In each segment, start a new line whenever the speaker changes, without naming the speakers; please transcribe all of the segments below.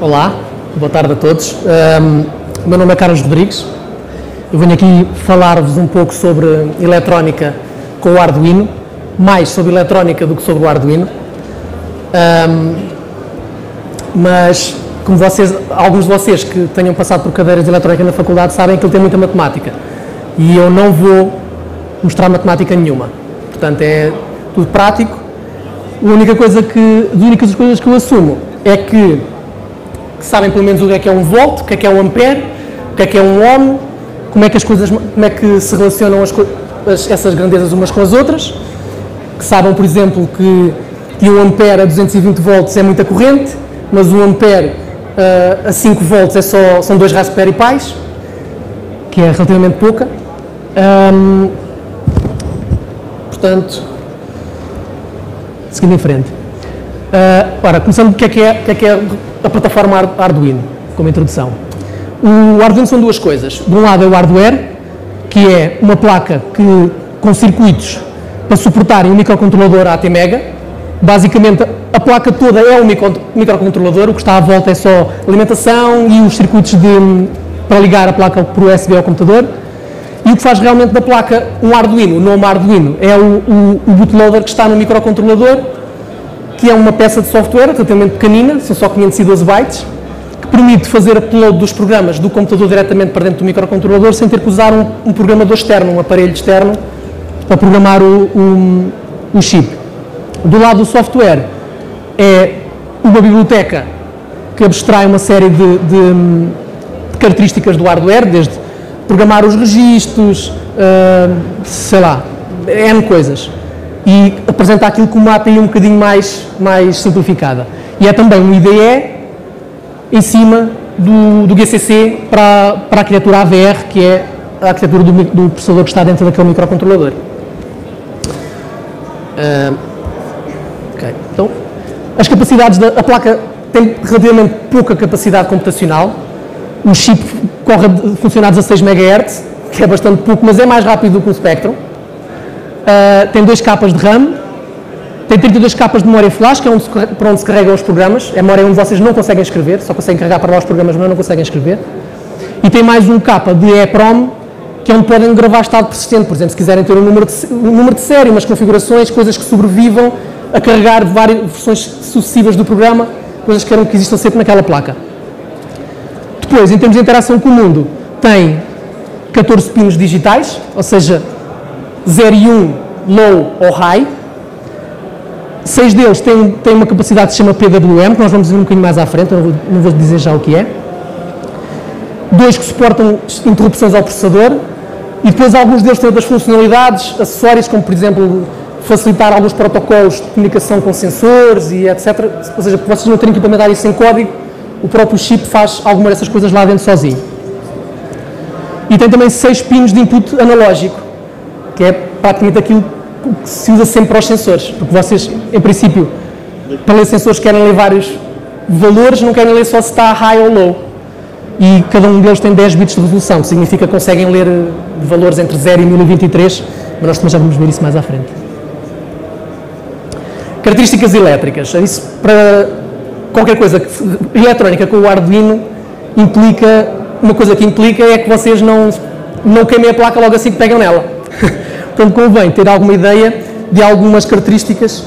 Olá, boa tarde a todos. O meu nome é Carlos Rodrigues. Eu venho aqui falar-vos um pouco sobre eletrónica com o Arduino, mais sobre eletrónica do que sobre o Arduino. Mas, como alguns de vocês que tenham passado por cadeiras de eletrónica na faculdade sabem que ele tem muita matemática. E eu não vou mostrar matemática nenhuma. Portanto, é tudo prático. As únicas coisas que eu assumo é que sabem pelo menos o que é um volt, o que é um ampere, o que é um ohm, como é que se relacionam essas grandezas umas com as outras, que sabem, por exemplo, que um ampere a 220 volts é muita corrente, mas um ampere a 5 volts são 2 Raspberry Pis, que é relativamente pouca. Portanto, seguindo em frente. Ora, começando, o que é a plataforma Arduino, como introdução. O Arduino são duas coisas. De um lado é o hardware, que é uma placa com circuitos para suportarem um microcontrolador ATmega. Basicamente, a placa toda é um microcontrolador, o que está à volta é só alimentação e os circuitos para ligar a placa por USB ao computador. E o que faz realmente da placa um Arduino, o nome Arduino, é o bootloader que está no microcontrolador, que é uma peça de software relativamente pequenina, são só 512 bytes, que permite fazer upload dos programas do computador diretamente para dentro do microcontrolador sem ter que usar um programador externo, um aparelho externo, para programar o chip. Do lado do software é uma biblioteca que abstrai uma série de características do hardware, desde programar os registros, sei lá, N coisas. E apresenta aquilo com uma API um bocadinho mais simplificada. E é também um IDE em cima do GCC para a arquitetura AVR, que é a arquitetura do processador que está dentro daquele microcontrolador. Então, as capacidades a placa tem relativamente pouca capacidade computacional. O chip funciona a 16 MHz, que é bastante pouco, mas é mais rápido do que o Spectrum. Tem 2 capas de RAM, tem 32 capas de memória flash, que é para onde se carregam os programas. É a memória onde vocês não conseguem escrever, só conseguem carregar para lá os programas, mas não conseguem escrever. E tem mais um capa de EEPROM, que é onde podem gravar estado persistente. Por exemplo, se quiserem ter um número de série, umas configurações, coisas que sobrevivam a carregar várias versões sucessivas do programa, coisas que existam sempre naquela placa. Depois, em termos de interação com o mundo, tem 14 pinos digitais, ou seja, 0 e 1, low ou high. 6 deles têm uma capacidade que se chama PWM, que nós vamos ver um bocadinho mais à frente, eu não vou dizer já o que é. 2 que suportam interrupções ao processador, e depois alguns deles têm outras funcionalidades, acessórias, como por exemplo, facilitar alguns protocolos de comunicação com sensores e etc. Ou seja, para vocês não terem que implementar isso em código, o próprio chip faz alguma dessas coisas lá dentro sozinho. E tem também 6 pinos de input analógico, que é praticamente aquilo que se usa sempre para os sensores, porque vocês, em princípio, para ler sensores querem ler vários valores, não querem ler só se está high ou low. E cada um deles tem 10 bits de resolução, que significa que conseguem ler valores entre 0 e 1023, mas nós também já vamos ver isso mais à frente. Características elétricas. Isso para qualquer coisa eletrónica com o Arduino implica, uma coisa que implica é que vocês não queimem a placa logo assim que pegam nela. Portanto, convém ter alguma ideia de algumas características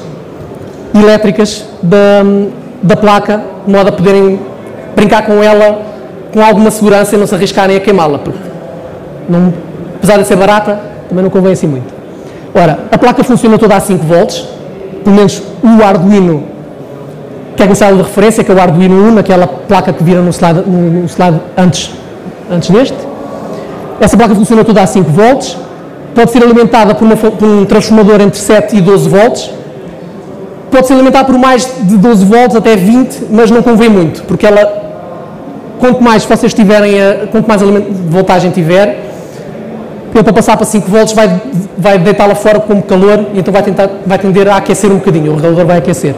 elétricas da placa, de modo a poderem brincar com ela com alguma segurança e não se arriscarem a queimá-la, porque apesar de ser barata, também não convém assim muito. Ora, a placa funciona toda a 5 volts, pelo menos o Arduino, que é considerado de referência, que é o Arduino Uno, aquela placa que vira no slide antes deste. Essa placa funciona toda a 5 volts, pode ser alimentada por um transformador entre 7 e 12 volts, pode ser alimentada por mais de 12 volts, até 20, mas não convém muito, porque quanto mais vocês tiverem, quanto mais voltagem tiver, ele para passar para 5 volts vai deitá-la fora como calor e então vai tender a aquecer um bocadinho, o regulador vai aquecer.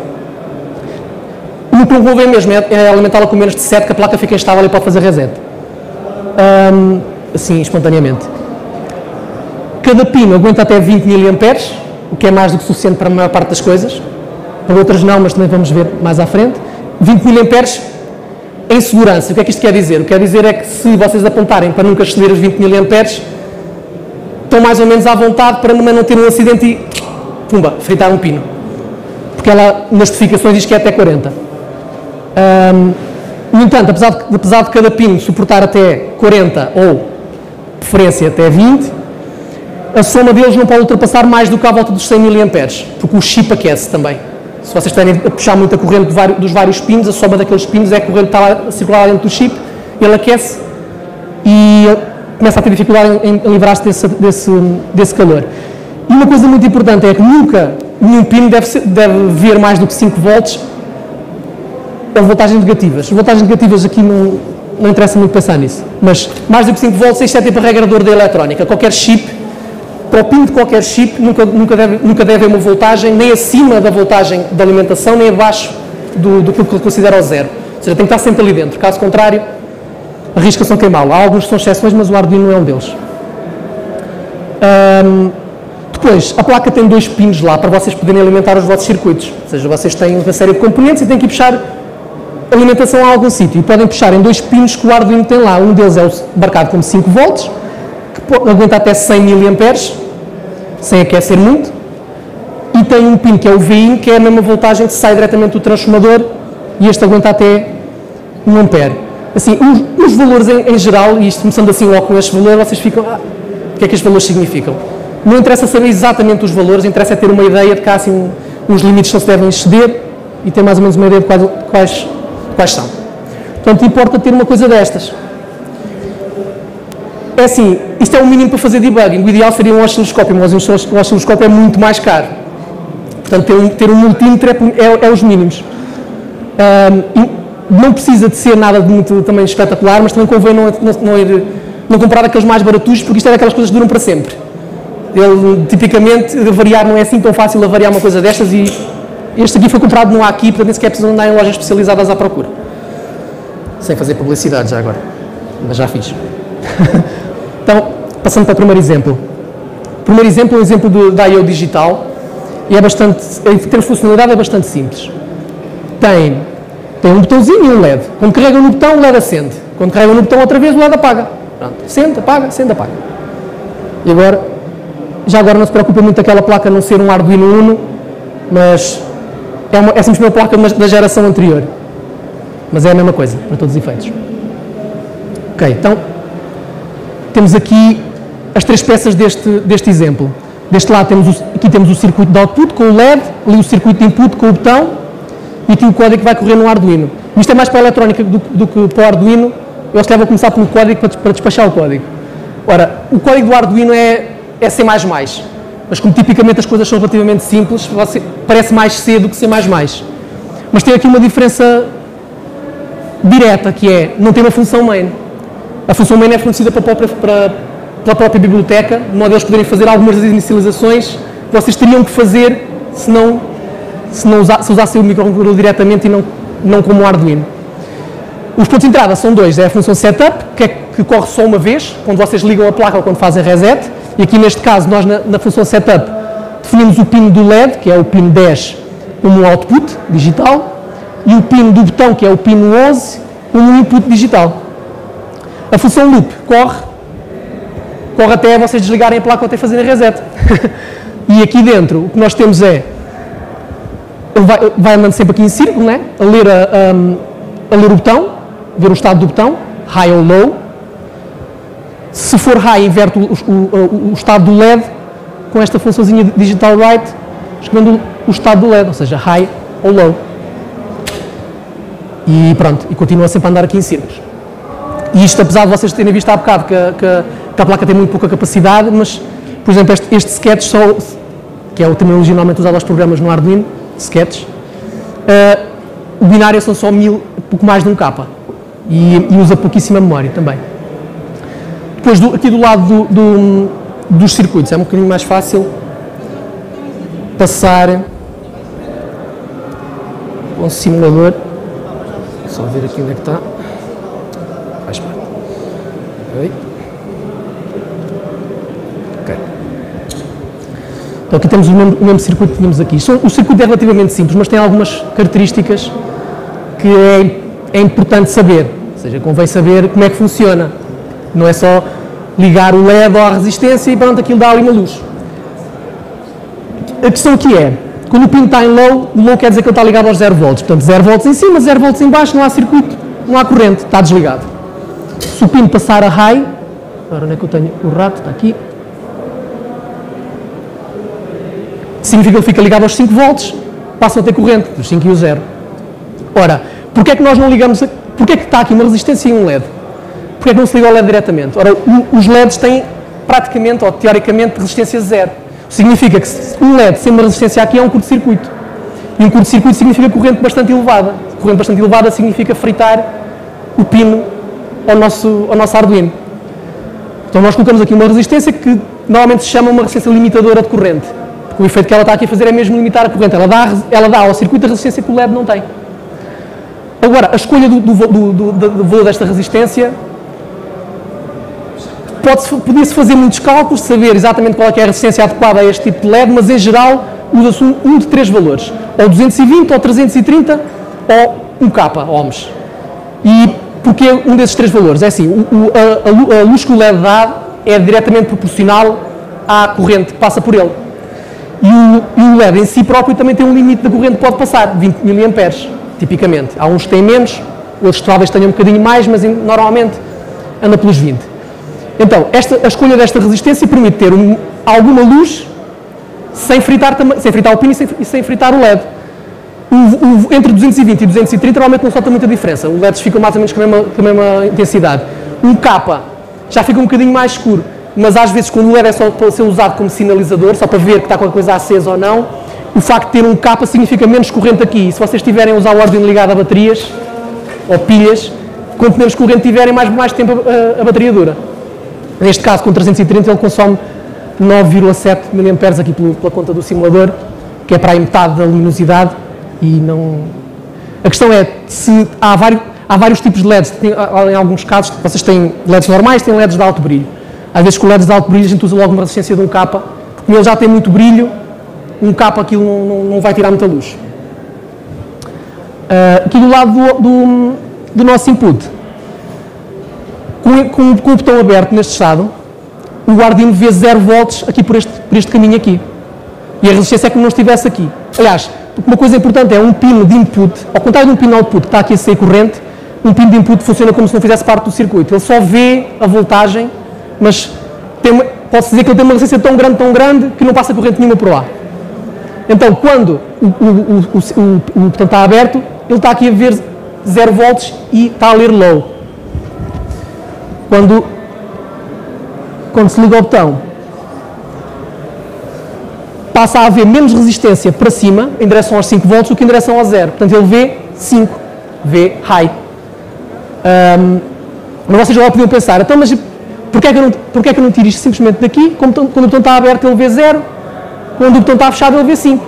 O que não convém mesmo é alimentá-la com menos de 7, que a placa fica instável e pode fazer reset. Assim, espontaneamente. Cada pino aguenta até 20 mA, o que é mais do que suficiente para a maior parte das coisas. Para outras não, mas também vamos ver mais à frente. 20 mA em segurança. O que é que isto quer dizer? O que quer dizer é que se vocês apontarem para nunca exceder os 20 mA, estão mais ou menos à vontade para não ter um acidente e, pumba, fritar um pino. Porque ela, nas especificações, diz que é até 40. No entanto, apesar de cada pino suportar até 40 ou, preferência, até 20, a soma deles não pode ultrapassar mais do que à volta dos 100 mA, porque o chip aquece também. Se vocês estiverem a puxar muito a corrente dos vários pinos, a soma daqueles pinos é a corrente que está a circular dentro do chip, ele aquece e começa a ter dificuldade em livrar-se desse calor. E uma coisa muito importante é que nunca nenhum pino deve ver mais do que 5 volts a voltagens negativas. As voltagens negativas aqui não interessa muito pensar nisso, mas mais do que 5 volts, isto é tipo a regra de ouro da eletrónica. Qualquer chip, para o pino de qualquer chip, nunca deve haver uma voltagem nem acima da voltagem de alimentação, nem abaixo do que ele considera o zero. Ou seja, tem que estar sempre ali dentro. Caso contrário, arrisca-se a queimá-lo. Há alguns que são exceções, mas o Arduino não é um deles. Depois, a placa tem 2 pinos lá para vocês poderem alimentar os vossos circuitos. Ou seja, vocês têm uma série de componentes e têm que ir puxar alimentação a algum sítio. E podem puxar em 2 pinos que o Arduino tem lá. Um deles é marcado como 5 volts, que aguenta até 100 mA, sem aquecer muito. E tem um pino que é o VIN, que é a mesma voltagem que sai diretamente do transformador, e este aguenta até 1 ampere. Assim, os valores em geral, e isto começando assim logo com estes valores, vocês ficam, o que é que estes valores significam? Não interessa saber exatamente os valores, interessa ter uma ideia de que há assim, uns limites que não se devem exceder e ter mais ou menos uma ideia de quais são. Portanto, importa ter uma coisa destas. É assim, isto é o mínimo para fazer debugging. O ideal seria um osciloscópio, mas o osciloscópio é muito mais caro. Portanto, ter um multímetro é os mínimos. Não precisa de ser nada de muito também espetacular, mas também convém não comprar aqueles mais baratos, porque isto é daquelas coisas que duram para sempre. Ele, tipicamente, variar não é assim tão fácil a variar uma coisa destas, e este aqui foi comprado no Aqui, portanto nem sequer precisam andar em lojas especializadas à procura. Sem fazer publicidade já agora, mas já fiz. Então, passando para o primeiro exemplo. O primeiro exemplo é um exemplo da I/O digital, e em termos de funcionalidade é bastante simples. Tem um botãozinho e um LED. Quando carregam no botão, o LED acende. Quando carregam no botão outra vez, o LED apaga. Pronto. Acende, apaga, acende, apaga. E agora, não se preocupa muito aquela placa não ser um Arduino Uno, mas é simplesmente uma placa da geração anterior. Mas é a mesma coisa, para todos os efeitos. Ok, então, temos aqui as 3 peças deste exemplo. Deste lado aqui temos o circuito de output com o LED, ali o circuito de input com o botão, e aqui o código que vai correr no Arduino. Isto é mais para a eletrónica do que para o Arduino. Eu acho que vou começar pelo código para despachar o código. Ora, o código do Arduino é C++, mas como tipicamente as coisas são relativamente simples, parece mais C do que C++. Mas tem aqui uma diferença direta, que é, não tem uma função main. A função main é fornecida pela própria biblioteca, de modo a eles poderem fazer algumas das inicializações que vocês teriam que fazer se usassem o microcontrolador diretamente e não como o Arduino. Os pontos de entrada são 2, é a função setup, que corre só uma vez, quando vocês ligam a placa ou quando fazem reset, e aqui neste caso nós na função setup definimos o pin do LED, que é o pin 10, como output digital, e o pin do botão, que é o pin 11, como input digital. A função loop corre até vocês desligarem a placa ou até fazerem reset. E aqui dentro o que nós temos é, ele vai andando sempre aqui em círculo, né? a ler o botão, ver o estado do botão, high ou low. Se for high, inverte o estado do LED com esta funçãozinha digital write, escrevendo o estado do LED, ou seja, high ou low. E pronto, e continua sempre a andar aqui em círculos. E isto, apesar de vocês terem visto há bocado que a placa tem muito pouca capacidade, mas, por exemplo, este sketch, que é a terminologia normalmente usada aos programas no Arduino, sketch, o binário são só pouco mais de 1 K, e usa pouquíssima memória também. Depois, aqui do lado dos circuitos, é um bocadinho mais fácil passar com o simulador. Só ver aqui onde é que está. Faz parte. Ok. Então aqui temos o mesmo circuito que tínhamos aqui. O circuito é relativamente simples, mas tem algumas características que é importante saber, ou seja, convém saber como é que funciona. Não é só ligar o LED à resistência e pronto, aquilo dá ali uma luz. A questão aqui é, quando o pino está em low, o low quer dizer que ele está ligado aos 0 volts. Portanto, 0 volts em cima, 0 volts em baixo, não há circuito, não há corrente, está desligado. Se o pino passar a high, agora onde é que eu tenho o rato? Está aqui. Significa que ele fica ligado aos 5 volts, passam a ter corrente, dos 5 e o 0. Ora, porquê é que nós não ligamos, porquê é que está aqui uma resistência e um LED? Porquê é que não se liga ao LED diretamente? Ora, os LEDs têm praticamente, ou teoricamente, resistência zero. Significa que um LED sem uma resistência aqui é um curto-circuito. E um curto-circuito significa corrente bastante elevada. Corrente bastante elevada significa fritar o pino ao nosso Arduino. Então nós colocamos aqui uma resistência que normalmente se chama uma resistência limitadora de corrente. Porque o efeito que ela está aqui a fazer é mesmo limitar a corrente. Ela dá ao circuito a resistência que o LED não tem. Agora, a escolha do valor desta resistência podia-se fazer muitos cálculos, saber exatamente qual é, que é a resistência adequada a este tipo de LED, mas em geral usa-se um de 3 valores, ou 220, ou 330, ou 1K ohms. E porquê um desses 3 valores? É assim, a luz que o LED dá é diretamente proporcional à corrente que passa por ele. E o LED em si próprio também tem um limite da corrente que pode passar, 20 mA, tipicamente. Há uns que têm menos, outros talvez tenham um bocadinho mais, mas normalmente anda pelos 20. Então, a escolha desta resistência permite ter alguma luz sem fritar o pino e sem fritar o LED. Entre 220 e 230 normalmente não solta muita diferença. Os LEDs ficam mais ou menos com a mesma intensidade. Um K já fica um bocadinho mais escuro, mas às vezes quando o LED é só para ser usado como sinalizador, só para ver que está qualquer coisa acesa ou não, o facto de ter um K significa menos corrente aqui. E se vocês estiverem a usar o Arduino ligado a baterias ou pilhas, quanto menos corrente tiverem, mais tempo a bateria dura. Neste caso, com 330, ele consome 9,7 mA aqui pela conta do simulador, que é para aí metade da luminosidade. E não... A questão é, se há vários tipos de LEDs, em alguns casos, vocês têm LEDs normais, têm LEDs de alto brilho. Às vezes com LEDs de alto brilho a gente usa logo uma resistência de 1K, porque ele já tem muito brilho, 1K aquilo não vai tirar muita luz. Aqui do lado do nosso input, com o botão aberto neste estado, o Arduino vê 0 volts aqui por este caminho aqui. E a resistência é como não estivesse aqui. Aliás, uma coisa importante é um pino de input, ao contrário de um pino de output que está aqui a sair corrente, um pino de input funciona como se não fizesse parte do circuito. Ele só vê a voltagem, mas pode-se dizer que ele tem uma resistência tão grande, que não passa corrente nenhuma por lá. Então, quando o botão está aberto, ele está aqui a ver 0 volts e está a ler low. Quando se liga o botão, passa a haver menos resistência para cima, em direção aos 5 volts, do que em direção ao 0. Portanto, ele vê 5, vê high. Mas vocês já podiam pensar, então, mas porquê é que eu não tiro isto simplesmente daqui? Quando o botão está aberto, ele vê 0. Quando o botão está fechado, ele vê 5.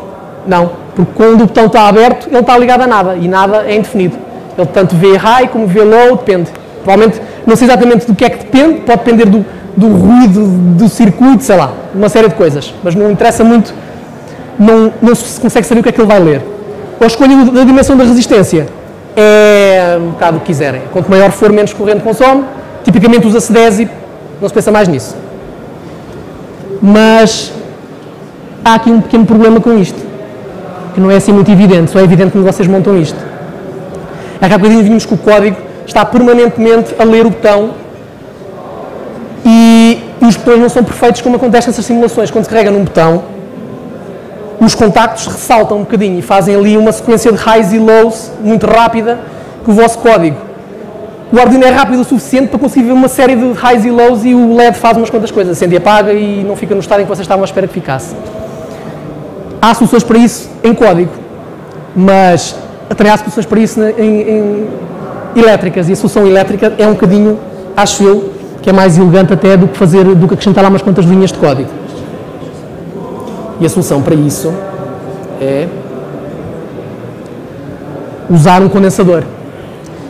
Não, porque quando o botão está aberto, ele está ligado a nada, e nada é indefinido. Ele tanto vê high como vê low, depende. Provavelmente, não sei exatamente do que é que depende, pode depender do ruído do circuito, sei lá, uma série de coisas, mas não interessa muito, não se consegue saber o que é que ele vai ler. A escolha da dimensão da resistência é um bocado o que quiserem. Quanto maior for, menos corrente consome. Tipicamente usa-se 10 e não se pensa mais nisso. Mas há aqui um pequeno problema com isto, que não é assim muito evidente, só é evidente quando vocês montam isto. É que há bocadinho vimos que o código está permanentemente a ler o botão e os botões não são perfeitos como acontece nessas simulações. Quando se carrega num botão, os contactos ressaltam um bocadinho e fazem ali uma sequência de highs e lows muito rápida que o vosso código. O Arduino é rápido o suficiente para conseguir ver uma série de highs e lows e o LED faz umas quantas coisas, acende e apaga e não fica no estado em que vocês estavam à espera que ficasse. Há soluções para isso em código, mas também há soluções para isso em elétricas, e a solução elétrica é um bocadinho, acho eu, que é mais elegante até do que acrescentar lá umas quantas linhas de código. E a solução para isso é usar um condensador.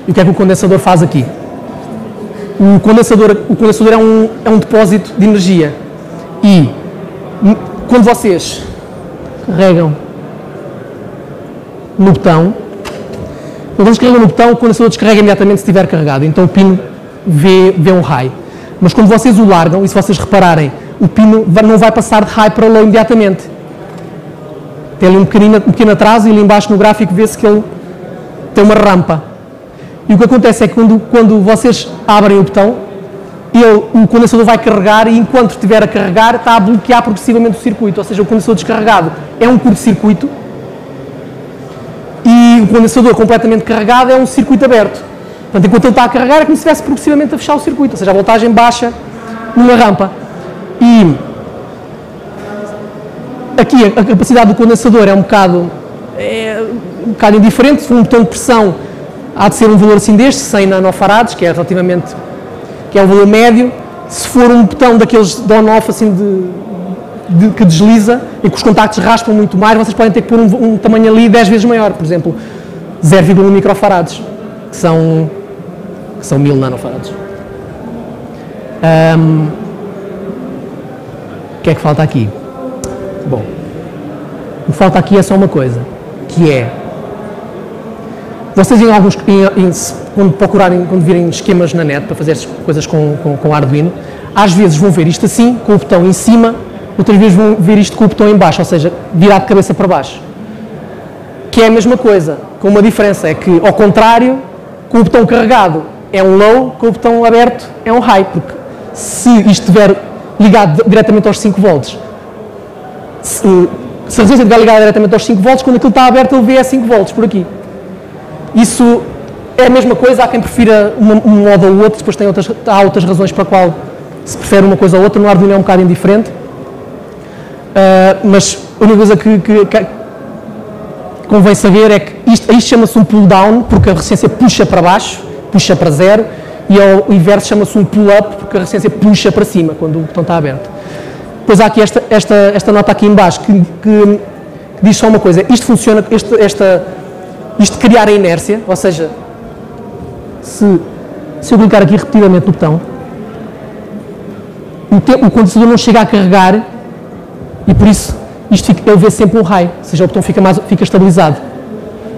E o que é que o condensador faz aqui? O condensador é um depósito de energia. E quando vocês carregam no botão, Quando vocês carregam no botão, o condensador descarrega imediatamente se estiver carregado, então o pino vê um high. Mas quando vocês o largam, e se vocês repararem, o pino não vai passar de high para low imediatamente. Tem ali um pequeno atraso e ali embaixo no gráfico vê-se que ele tem uma rampa. E o que acontece é que quando vocês abrem o botão, o condensador vai carregar e enquanto estiver a carregar está a bloquear progressivamente o circuito, ou seja, o condensador descarregado é um curto-circuito e o condensador completamente carregado é um circuito aberto. Portanto, enquanto ele está a carregar é como se estivesse progressivamente a fechar o circuito, ou seja, a voltagem baixa numa rampa. E aqui a capacidade do condensador é um bocado indiferente. Se for um botão de pressão há de ser um valor assim deste, 100 nanofarads, que é relativamente, que é um valor médio. Se for um botão daqueles de on-off assim que desliza e que os contactos raspam muito mais, vocês podem ter que pôr um tamanho ali 10 vezes maior, por exemplo 0,1 microfarads, que são 1000 nanofarads. O que é que falta aqui? Bom, o que falta aqui é só uma coisa, que é, vocês quando virem esquemas na net para fazer coisas com Arduino, às vezes vão ver isto assim, com o botão em cima, outras vezes vão ver isto com o botão em baixo, ou seja, virado de cabeça para baixo. Que é a mesma coisa, com uma diferença, é que, ao contrário, com o botão carregado é um low, com o botão aberto é um high, porque se isto estiver ligado diretamente aos 5 volts, se a resistência estiver ligada diretamente aos 5 volts, quando aquilo está aberto ele vê a 5 volts por aqui. Isso é a mesma coisa, há quem prefira um modo ou outro, depois há outras razões para a qual se prefere uma coisa ou outra, no Arduino é um bocado indiferente. Mas a única coisa que convém saber é que isto chama-se um pull-down, porque a resistência puxa para baixo, puxa para zero, e ao inverso chama-se um pull-up, porque a resistência puxa para cima, quando o botão está aberto. Depois há aqui esta nota aqui em baixo, que diz só uma coisa, isto funciona, isto criar a inércia, ou seja, se eu clicar aqui repetidamente no botão, o condensador não chega a carregar e por isso ele vê sempre um high, ou seja, o botão fica estabilizado.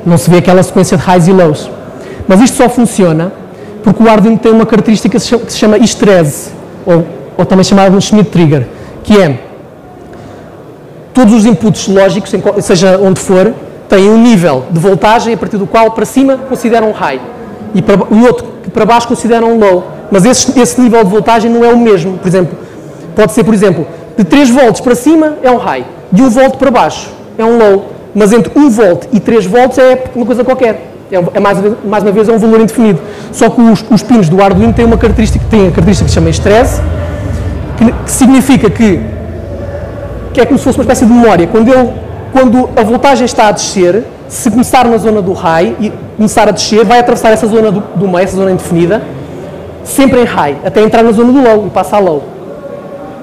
Não se vê aquela sequência de highs e lows. Mas isto só funciona porque o Arduino tem uma característica que se chama easter-egg, ou também chamada de Schmitt trigger, que é todos os inputs lógicos, seja onde for, têm um nível de voltagem a partir do qual para cima consideram um high e o outro para baixo consideram um low. Mas esse nível de voltagem não é o mesmo. Por exemplo, pode ser, de 3 volts para cima é um high, de 1 volt para baixo é um low, mas entre 1 volt e 3 volts é uma coisa qualquer. Mais uma vez é um valor indefinido. Só que os pinos do Arduino têm a característica que se chama estresse, que significa que é como se fosse uma espécie de memória. Quando a voltagem está a descer, se começar na zona do high e começar a descer, vai atravessar essa zona do meio, essa zona indefinida, sempre em high, até entrar na zona do low e passa a low.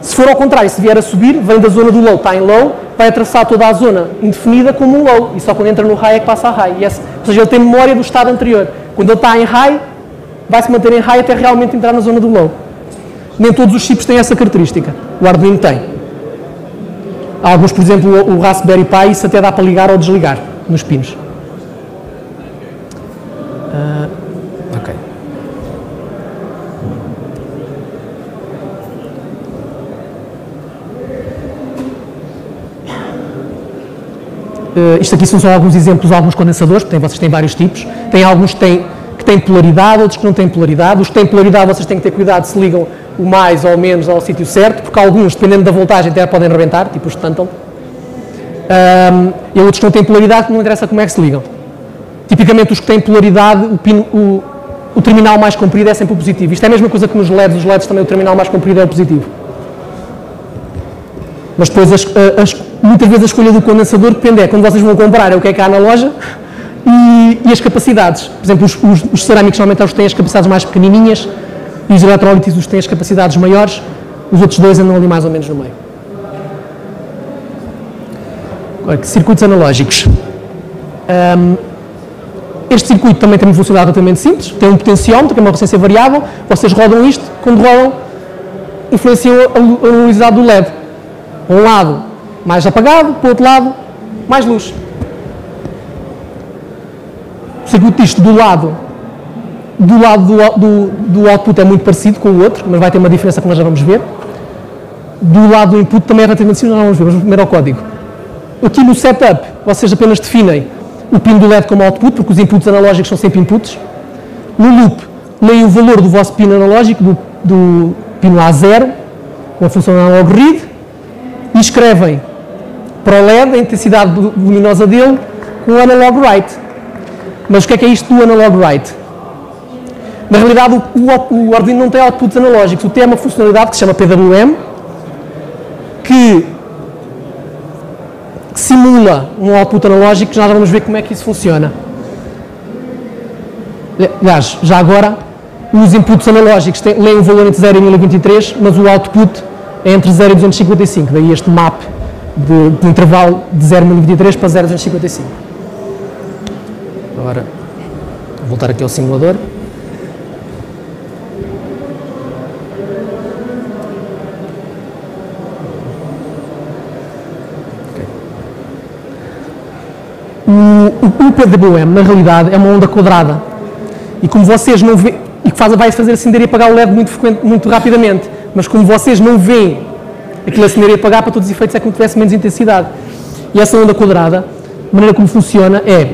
Se for ao contrário, se vier a subir, vem da zona do low, está em low, vai atravessar toda a zona indefinida como um low, e só quando entra no high é que passa a high. Ou seja, ele tem memória do estado anterior. Quando ele está em high, vai se manter em high até realmente entrar na zona do low. Nem todos os chips têm essa característica. O Arduino tem. Há alguns, por exemplo, o Raspberry Pi, isso até dá para ligar ou desligar nos pinos. Ok. Isto aqui são só alguns exemplos de alguns condensadores, porque vocês têm vários tipos. Tem alguns que têm polaridade, outros que não têm polaridade. Os que têm polaridade vocês têm que ter cuidado se ligam o mais ou menos ao sítio certo, porque alguns, dependendo da voltagem, até podem rebentar, tipo os Tantal. E outros que não têm polaridade, não interessa como é que se ligam. Tipicamente os que têm polaridade, o terminal mais comprido é sempre o positivo. Isto é a mesma coisa que nos LEDs, os LEDs também o terminal mais comprido é o positivo. Mas depois, muitas vezes a escolha do condensador depende, quando vocês vão comprar, é o que é que há na loja e as capacidades. Por exemplo, os cerâmicos normalmente os têm as capacidades mais pequenininhas e os eletrólitos os têm as capacidades maiores, os outros dois andam ali mais ou menos no meio. Agora, circuitos analógicos. Este circuito também tem uma funcionalidade relativamente simples, tem um potenciómetro, que é uma resistência variável, vocês rodam isto, quando rodam, influenciam a luminosidade do LED. Para um lado, mais apagado, para o outro lado, mais luz. circuito disto do lado do output é muito parecido com o outro, mas vai ter uma diferença que nós já vamos ver. Do lado do input também é relativamente simples, nós vamos ver primeiro ao código. Aqui no setup, vocês apenas definem o pin do LED como output, porque os inputs analógicos são sempre inputs. No loop, leem o valor do vosso pin analógico, do pin A0, com a função analog read, e escrevem para o LED a intensidade luminosa dele com o analog write. Mas o que é isto do analog write? Na realidade, o Arduino não tem outputs analógicos. O tem uma funcionalidade que se chama PWM, que simula um output analógico, que já vamos ver como é que isso funciona. Aliás, já agora, os inputs analógicos leem o valor entre 0 e 1023, mas o output é entre 0 e 255, daí este map de intervalo de 0 e 1023 para 0 e 255. Agora, vou voltar aqui ao simulador. O PWM, na realidade, é uma onda quadrada. E como vocês não veem, e que vai fazer acender e apagar o LED muito rapidamente, mas como vocês não veem aquilo acender e apagar, para todos os efeitos é como se tivesse menos intensidade. E essa onda quadrada, a maneira como funciona é,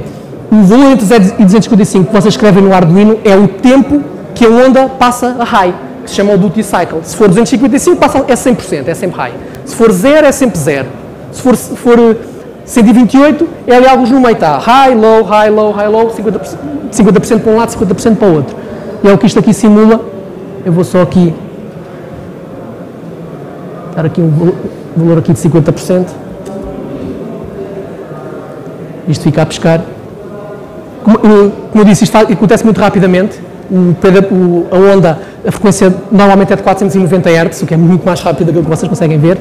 o valor entre 0 e 255 que vocês escrevem no Arduino é o tempo que a onda passa a high, que se chama o duty cycle. Se for 255, é 100%, é sempre high. Se for 0, é sempre 0. Se for 128, é ali alguns no meio, está high, low, 50% para um lado, 50% para o outro. E é o que isto aqui simula. Eu vou só aqui dar aqui um valor aqui de 50%. Isto fica a pescar. Como eu disse, isto acontece muito rapidamente. A onda, a frequência normalmente é de 490 Hz, o que é muito mais rápido do que vocês conseguem ver.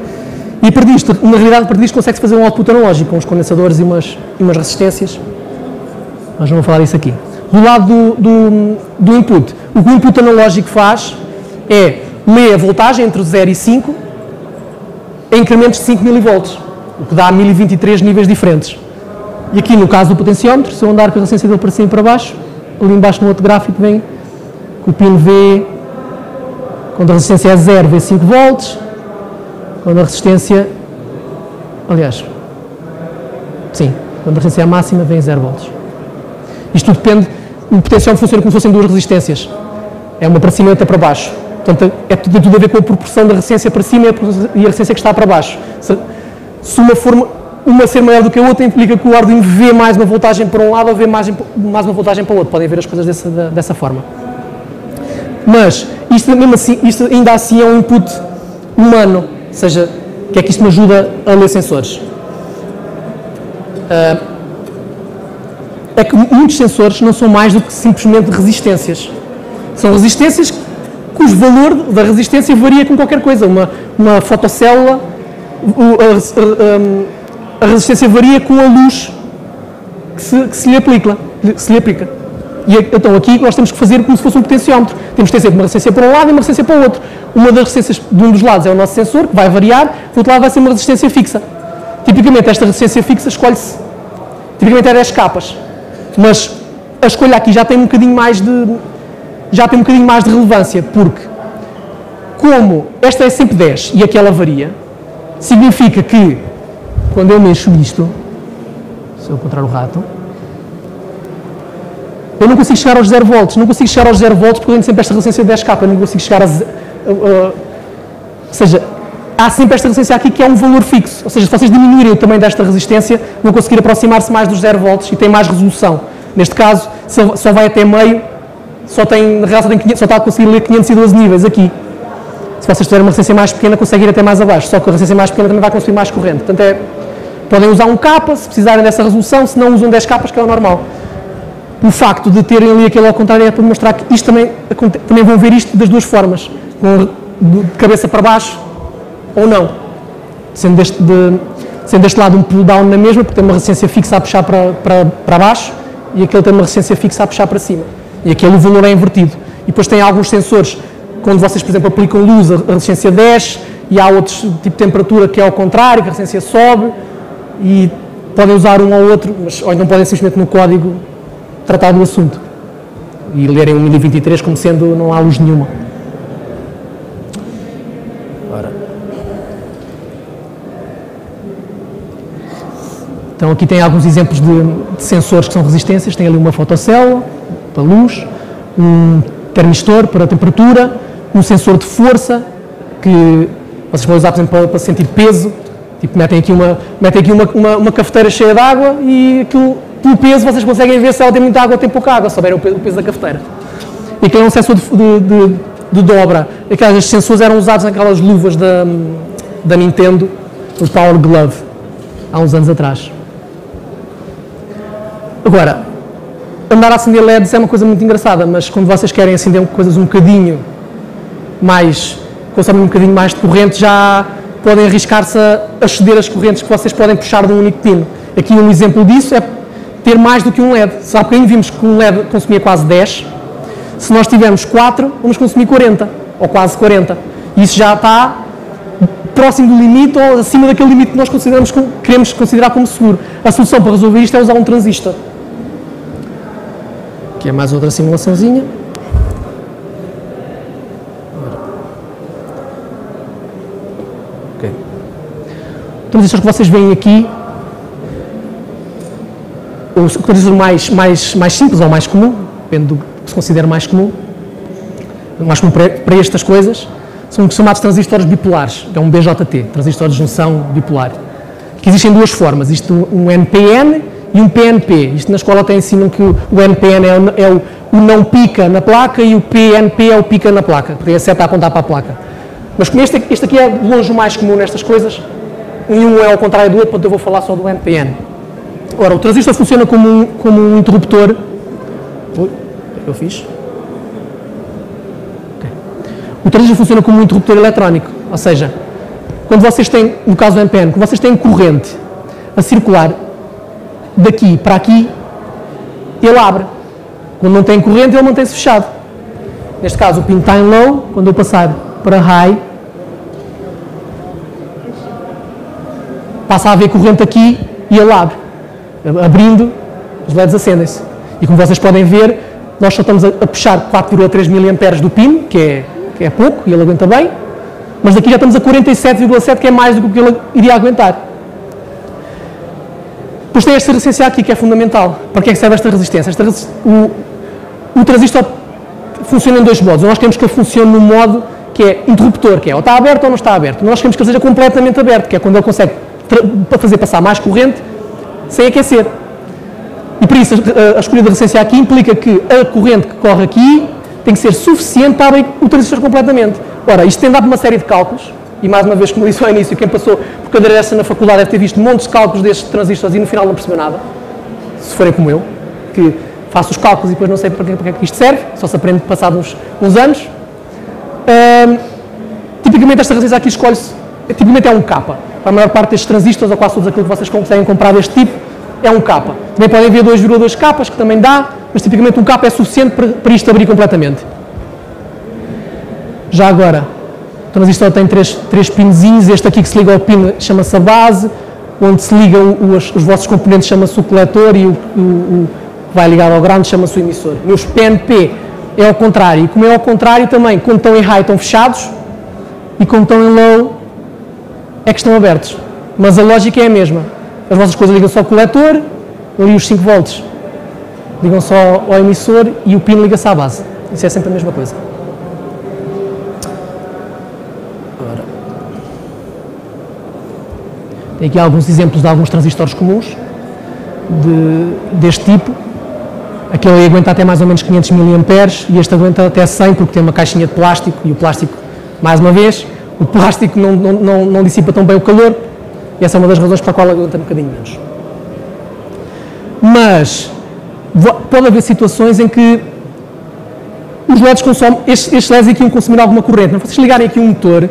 E para isto, na realidade, para isto consegue-se fazer um output analógico, com uns condensadores e umas resistências. Nós não vamos falar disso aqui. Do lado do input, o que o input analógico faz é ler a voltagem entre 0 e 5 em incrementos de 5 mV, o que dá 1023 níveis diferentes. E aqui, no caso do potenciómetro, se eu andar com a resistência dele para cima e para baixo, ali embaixo no outro gráfico vem que o pin V, quando a resistência é 0, vê 5 volts, quando a resistência, aliás, sim, quando a resistência é máxima, vem 0 volts. Isto depende, o potenciômetro funciona como se fossem duas resistências. É uma para cima e outra para baixo. Portanto, tem tudo a ver com a proporção da resistência para cima e a resistência que está para baixo. Se uma ser maior do que a outra, implica que o Arduino vê mais uma voltagem para um lado ou vê mais uma voltagem para o outro. Podem ver as coisas dessa forma. Mas, isto ainda assim é um input humano. Ou seja, o que é que isto me ajuda a ler sensores? É que muitos sensores não são mais do que simplesmente resistências. São resistências cujo valor da resistência varia com qualquer coisa. Uma fotocélula, a resistência varia com a luz que se lhe aplica. E então aqui nós temos que fazer como se fosse um potenciómetro. Temos que ter sempre uma resistência para um lado e uma resistência para o outro. Uma das resistências de um dos lados é o nosso sensor, que vai variar, do outro lado vai ser uma resistência fixa. Tipicamente esta resistência fixa escolhe-se, tipicamente é 10 capas. Mas a escolha aqui já tem um bocadinho mais de relevância, porque como esta é sempre 10 e aquela varia, significa que quando eu mexo isto, se eu encontrar o rato, eu não consigo chegar aos 0 volts, porque eu tenho sempre esta resistência de 10 capas, eu não consigo chegar ou seja, há sempre esta resistência aqui que é um valor fixo, ou seja, se vocês diminuírem o tamanho desta resistência, vão conseguir aproximar-se mais dos 0 volts e tem mais resolução. Neste caso, só vai até meio, só está a conseguir ler 512 níveis aqui. Se vocês tiverem uma resistência mais pequena, conseguem ir até mais abaixo, só que a resistência mais pequena também vai consumir mais corrente. Portanto, podem usar um capa, se precisarem dessa resolução, se não usam 10 capas, que é o normal. O facto de terem ali aquele ao contrário é para mostrar que isto também vão ver isto das duas formas, de cabeça para baixo ou não. Sendo deste lado um pull-down na mesma, porque tem uma resistência fixa a puxar para baixo e aquele tem uma resistência fixa a puxar para cima. E aquele o valor é invertido. E depois tem alguns sensores, quando vocês, por exemplo, aplicam luz, a resistência desce, e há outros tipo de temperatura que é ao contrário, que a resistência sobe, e podem usar um ou outro, mas ou então podem simplesmente no código tratar do assunto e lerem o 1023 como sendo não há luz nenhuma. Então aqui tem alguns exemplos de sensores que são resistências. Tem ali uma fotocélula para luz, um termistor para a temperatura, um sensor de força que vocês podem usar, por exemplo, para sentir peso. Tipo, metem aqui uma cafeteira cheia de água e aquilo, pelo peso vocês conseguem ver se ela tem muita água ou tem pouca água, se souberem o peso da cafeteira. E aqui é um sensor de dobra. Aqueles sensores eram usados naquelas luvas da Nintendo, o Power Glove, há uns anos atrás. Agora, andar a acender LEDs é uma coisa muito engraçada, mas quando vocês querem acender coisas um bocadinho mais, consomem um bocadinho mais de corrente, já podem arriscar-se a ceder as correntes que vocês podem puxar de um único pino. Aqui um exemplo disso é ter mais do que um LED. Se há bocadinho vimos que um LED consumia quase 10, se nós tivermos 4, vamos consumir 40, ou quase 40. E isso já está próximo do limite ou acima daquele limite que nós queremos considerar como seguro. A solução para resolver isto é usar um transistor. Aqui é mais outra simulaçãozinha. Okay. O transistor que vocês veem aqui, o transistor mais simples ou mais comum, depende do que se considera mais comum para estas coisas, são chamados transistores bipolares, é um BJT, transistor de junção bipolar, que existem duas formas, existe um NPN e um PNP. Isto na escola até ensinam que o NPN é o não pica na placa e o PNP é o pica na placa, porque a seta a apontar para a placa. Mas como este aqui é de longe o mais comum nestas coisas, e um é ao contrário do outro, portanto eu vou falar só do NPN. Ora, o transistor funciona como um interruptor. Ui, o que eu fiz? Okay. O transistor funciona como um interruptor eletrónico, ou seja, quando vocês têm, no caso do NPN, quando vocês têm corrente a circular daqui para aqui, ele abre. Quando não tem corrente, ele mantém-se fechado. Neste caso, o pin está em low, quando eu passar para high, passa a haver corrente aqui e ele abre. Abrindo, os LEDs acendem-se. E como vocês podem ver, nós só estamos a puxar 4,3 mA do pin, que é pouco, e ele aguenta bem, mas daqui já estamos a 47,7, que é mais do que ele iria aguentar. Depois tem esta resistência aqui, que é fundamental. Para que é que serve esta resistência? O transistor funciona em dois modos. Nós queremos que ele funcione no modo que é interruptor, que é ou está aberto ou não está aberto. Nós queremos que ele seja completamente aberto, que é quando ele consegue fazer passar mais corrente sem aquecer. E por isso a escolha da resistência aqui implica que a corrente que corre aqui tem que ser suficiente para abrir o transistor completamente. Ora, isto tem dado uma série de cálculos, e mais uma vez, como disse ao início, quem passou por cadeira dessa na faculdade deve ter visto montes de cálculos destes transistores e no final não percebeu nada, se forem como eu, que faço os cálculos e depois não sei para que é que isto serve, só se aprende passados uns anos. Tipicamente esta resistência aqui escolhe-se, tipicamente é um capa. Para a maior parte destes transistores, ou quase todos aquilo que vocês conseguem comprar deste tipo, é um capa. Também podem ver 2,2 capas, que também dá, mas tipicamente um capa é suficiente para isto abrir completamente. Já agora, o transistor tem três pinzinhos, este aqui que se liga ao pino chama-se a base, onde se ligam os vossos componentes chama-se o coletor e o que vai ligado ao ground chama-se o emissor. E os PNP é ao contrário, e como é ao contrário também, quando estão em high estão fechados e quando estão em low é que estão abertos. Mas a lógica é a mesma. As vossas coisas ligam só ao coletor, ali os 5 volts ligam só ao emissor e o pino liga-se à base. Isso é sempre a mesma coisa. Tem aqui alguns exemplos de alguns transistores comuns deste tipo. Aquele aguenta até mais ou menos 500 mA e este aguenta até 100 porque tem uma caixinha de plástico e o plástico, mais uma vez, o plástico não dissipa tão bem o calor e essa é uma das razões para a qual aguenta um bocadinho menos. Mas pode haver situações em que os LEDs consomem, estes LEDs aqui iam consumir alguma corrente. Não, vocês ligarem aqui um motor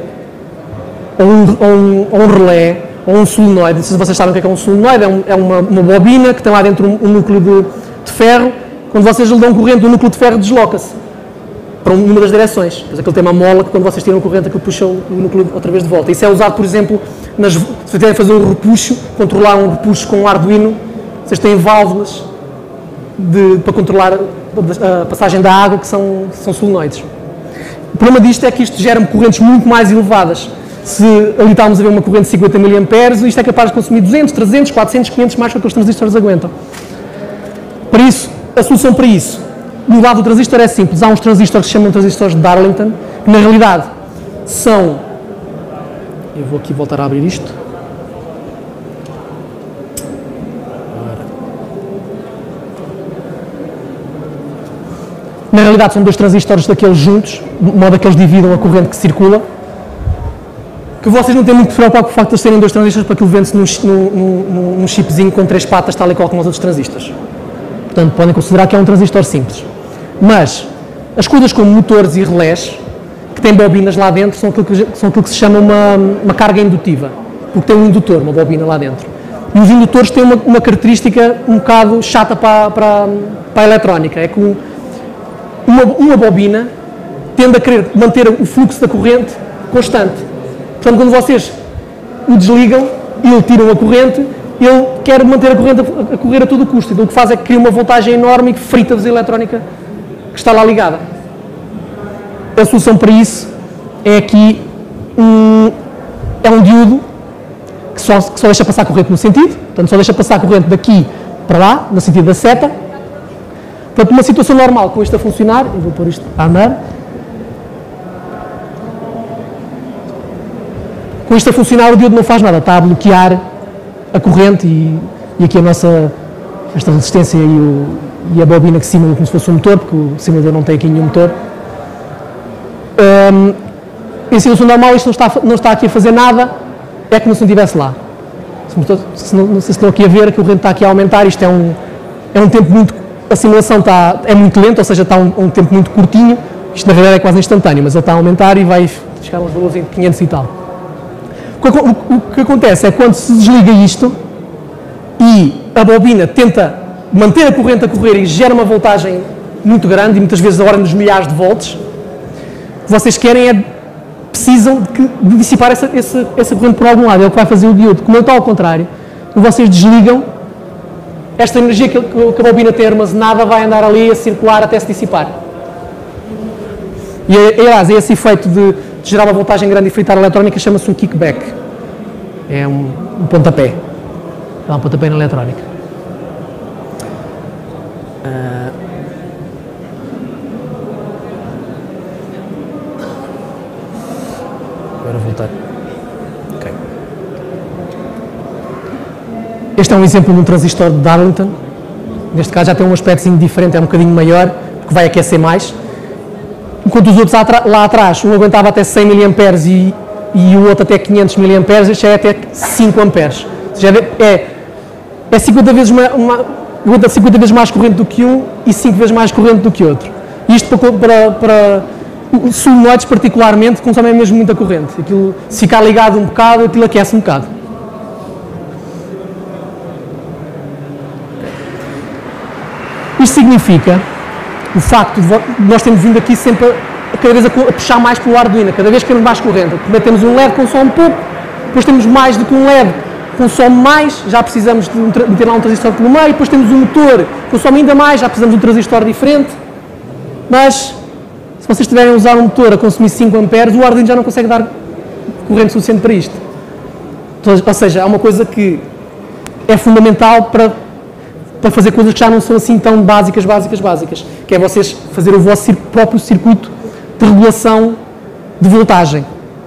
ou um relé ou um solenoide, não sei se vocês sabem o que é um solenoide, é uma bobina que tem lá dentro um núcleo de ferro. Quando vocês lhe dão corrente, o núcleo de ferro desloca-se para uma das direções. Pois aquilo tem uma mola que quando vocês tiram corrente, aquilo puxa o núcleo outra vez de volta. Isso é usado, por exemplo, se vocês querem fazer um repuxo, controlar um repuxo com um Arduino, vocês têm válvulas para controlar a passagem da água, que são solenoides. O problema disto é que isto gera correntes muito mais elevadas. Se ali estávamos a ver uma corrente de 50 mA, isto é capaz de consumir 200, 300, 400, 500 mais que aqueles transistores aguentam. Para isso, a solução para isso, no lado do transistor é simples. Há uns transistores que se chamam transistores de Darlington, que na realidade são... Eu vou aqui voltar a abrir isto. Na realidade são dois transistores daqueles juntos, de modo a que eles dividam a corrente que circula. Que vocês não têm muito que preocupar com o facto de serem dois transistores, para aquilo vende-se num chipzinho com 3 patas, tal e qual como os outros transistores. Portanto, podem considerar que é um transistor simples. Mas, as coisas como motores e relés, que têm bobinas lá dentro, são aquilo que se chama uma carga indutiva. Porque tem um indutor, uma bobina lá dentro. E os indutores têm uma característica um bocado chata para a eletrónica. É que uma bobina tende a querer manter o fluxo da corrente constante. Portanto, quando vocês o desligam e ele tiram a corrente, ele quer manter a corrente a correr a todo o custo. Então o que faz é que cria uma voltagem enorme e que frita-vos a eletrónica que está lá ligada. A solução para isso é aqui um diodo que só deixa passar a corrente no sentido, portanto só deixa passar a corrente daqui para lá, no sentido da seta. Portanto, numa situação normal, com isto a funcionar, eu vou pôr isto a andar. Com isto a funcionar, o diodo não faz nada, está a bloquear a corrente e aqui esta resistência e a bobina que simula como se fosse um motor, porque o simulador não tem aqui nenhum motor. Em situação normal, isto não está aqui a fazer nada, é como se não estivesse lá. Não sei se estão aqui a ver, que a corrente está aqui a aumentar, isto é um tempo muito... A simulação é muito lenta, ou seja, está um tempo muito curtinho, isto na realidade é quase instantâneo, mas ele está a aumentar e vai chegar a uns valores de 500 e tal. O que acontece é quando se desliga isto e a bobina tenta manter a corrente a correr e gera uma voltagem muito grande, e muitas vezes da ordem dos milhares de volts, o que vocês querem precisam de dissipar essa corrente por algum lado, é o que vai fazer o diodo. Como ele está ao contrário, quando vocês desligam, esta energia que a bobina tem armazenada vai andar ali a circular até se dissipar. E, aliás, esse efeito de gerar uma voltagem grande e fritar a eletrónica chama-se um kickback. É um pontapé. Dá um pontapé na eletrónica. Agora voltar. Ok. Este é um exemplo de um transistor de Darlington. Neste caso já tem um aspecto diferente, é um bocadinho maior, porque vai aquecer mais. Enquanto os outros lá atrás, um aguentava até 100 mA e o outro até 500 mA, este já é até 5 A. Ou seja, é 50 vezes aguenta 50 vezes mais corrente do que um e 5 vezes mais corrente do que outro. Isto para solenoides particularmente consomem mesmo muita corrente. Aquilo, se ficar ligado um bocado, aquilo aquece um bocado. Isto significa o facto de nós termos vindo aqui sempre cada vez a puxar mais pelo Arduino, cada vez que temos mais corrente. Primeiro temos um LED que consome pouco, depois temos mais do que um LED que consome mais, já precisamos de meter lá um transistor pelo meio, depois temos um motor que consome ainda mais, já precisamos de um transistor diferente. Mas, se vocês estiverem a usar um motor a consumir 5 A, o Arduino já não consegue dar corrente suficiente para isto. Ou seja, é uma coisa que é fundamental para fazer coisas que já não são assim tão básicas, que é vocês fazer o vosso próprio circuito de regulação de voltagem,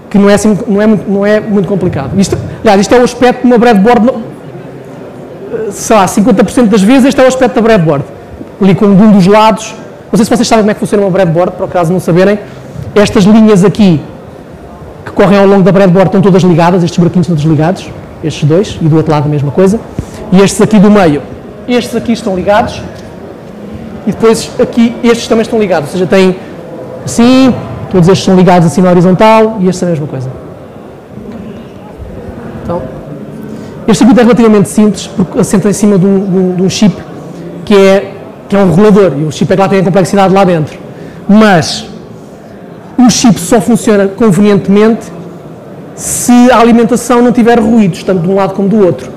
que não é muito complicado. Aliás, isto é o aspecto de uma breadboard, sei lá, 50% das vezes este é o aspecto da breadboard. Ali com um dos lados, não sei se vocês sabem como é que funciona uma breadboard, por acaso não saberem, estas linhas aqui que correm ao longo da breadboard estão todas ligadas, estes buraquinhos estão todos ligados, estes dois, e do outro lado a mesma coisa, e estes aqui do meio. Estes aqui estão ligados e depois aqui estes também estão ligados, ou seja, tem assim, todos estes são ligados assim na horizontal e estes é a mesma coisa. Então, este circuito é relativamente simples porque assenta em cima de um chip que é um regulador e o chip é que lá tem a complexidade lá dentro. Mas o chip só funciona convenientemente se a alimentação não tiver ruídos, tanto de um lado como do outro.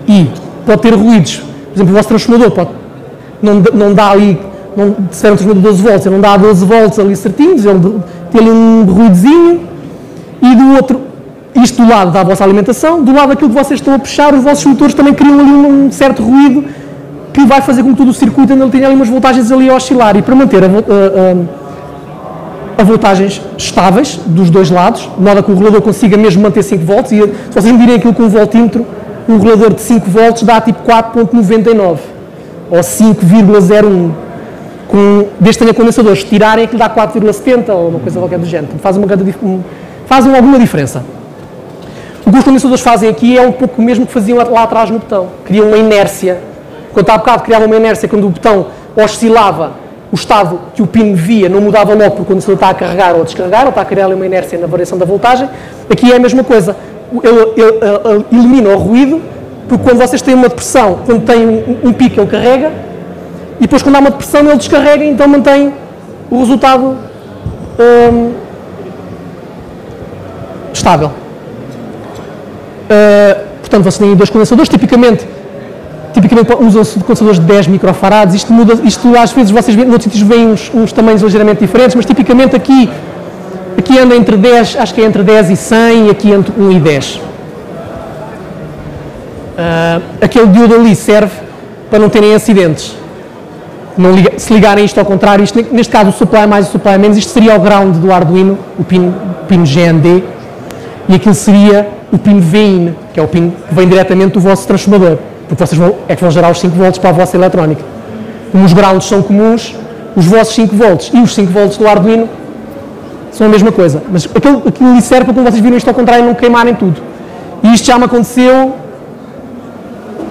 E pode ter ruídos. Por exemplo, o vosso transformador não dá ali, se tiver um transformador de 12 volts, ele não dá 12 volts ali certinhos, ele tem ali um ruidozinho, e do outro, isto do lado da vossa alimentação, do lado daquilo que vocês estão a puxar, os vossos motores também criam ali um certo ruído que vai fazer com que todo o circuito ele tenha ali umas voltagens ali a oscilar, e para manter a voltagens estáveis dos dois lados, de modo a que o regulador consiga mesmo manter 5 volts, e se vocês medirem aquilo com um voltímetro, um regulador de 5 volts dá tipo 4.99 ou 5,01, desde que tenha condensadores, se tirarem aquilo dá 4,70 ou uma coisa qualquer do género, fazem alguma diferença. O que os condensadores fazem aqui é um pouco o mesmo que faziam lá atrás no botão, criam uma inércia, quando há bocado criavam uma inércia quando o botão oscilava, o estado que o pino via não mudava logo porque o condensador está a carregar ou a descarregar, ou está a criar uma inércia na variação da voltagem. Aqui é a mesma coisa, ele elimina o ruído, porque quando vocês têm uma depressão, quando tem um pico ele carrega, e depois quando há uma depressão ele descarrega e então mantém o resultado estável. Portanto, vocês têm dois condensadores, tipicamente usam-se condensadores de 10 microfarads, isto às vezes vocês veem, noutros sítios veem uns tamanhos ligeiramente diferentes, mas tipicamente aqui anda entre 10, acho que é entre 10 e 100, e aqui entre 1 e 10. Aquele diodo ali serve para não terem acidentes. Se ligarem isto ao contrário, neste caso o supply mais o supply menos, isto seria o ground do Arduino, o pino GND, e aquilo seria o pino VIN, que é o pino que vem diretamente do vosso transformador, porque vocês vão gerar os 5 volts para a vossa eletrónica. Como os grounds são comuns, os vossos 5 volts e os 5 volts do Arduino são a mesma coisa, mas aquilo lhe serve para quando vocês viram isto ao contrário não queimarem tudo. E isto já me aconteceu,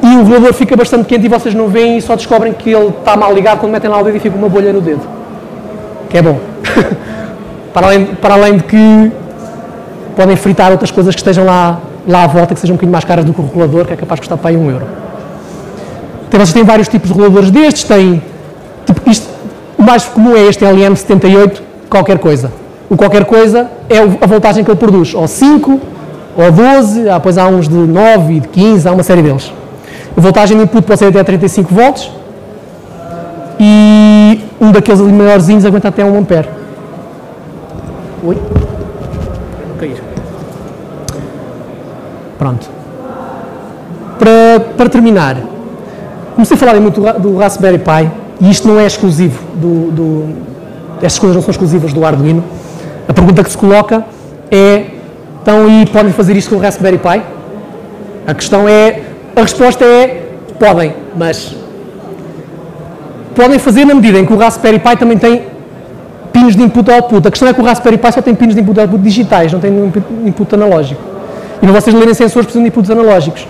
e o regulador fica bastante quente e vocês não veem e só descobrem que ele está mal ligado quando metem lá o dedo e fica uma bolha no dedo. Que é bom. para além de que podem fritar outras coisas que estejam lá à volta, que sejam um bocadinho mais caras do que o regulador, que é capaz de custar para aí €1. Então, vocês têm vários tipos de reguladores destes, o mais comum é este LM78 qualquer coisa. O qualquer coisa é a voltagem que ele produz, ou 5, ou 12, depois há uns de 9 e de 15, há uma série deles. A voltagem de input pode ser até 35 volts, e um daqueles ali maiorzinhos aguenta até 1 ampere. Oi? Vou cair. Pronto. Para terminar, comecei a falar muito do Raspberry Pi, e isto não é exclusivo estas coisas não são exclusivas do Arduino. A pergunta que se coloca é, então, e podem fazer isto com o Raspberry Pi? A resposta é, podem, mas podem fazer na medida em que o Raspberry Pi também tem pinos de input e output. A questão é que o Raspberry Pi só tem pinos de input e output digitais, não tem nenhum input analógico. E para vocês lerem sensores precisam de inputs analógicos.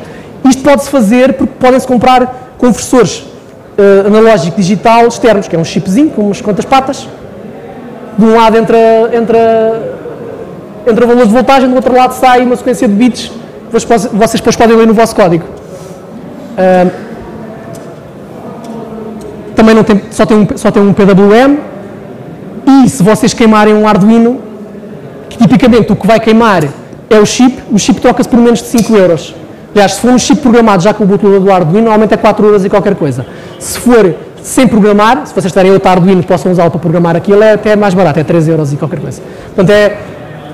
Isto pode-se fazer porque podem-se comprar conversores analógico digital externos, que é um chipzinho com umas quantas patas. De um lado entra valores de voltagem, do outro lado sai uma sequência de bits, vocês depois podem ler no vosso código. Também não tem, só tem um PWM, e se vocês queimarem um Arduino, que tipicamente o que vai queimar é o chip troca-se por menos de 5€. Aliás, se for um chip programado já com o bootloader do Arduino, normalmente é 4€ e qualquer coisa. Se for sem programar, se vocês tiverem outro Arduino que possam usá-lo para programar aquilo, é até mais barato, é 3€ e qualquer coisa. Portanto,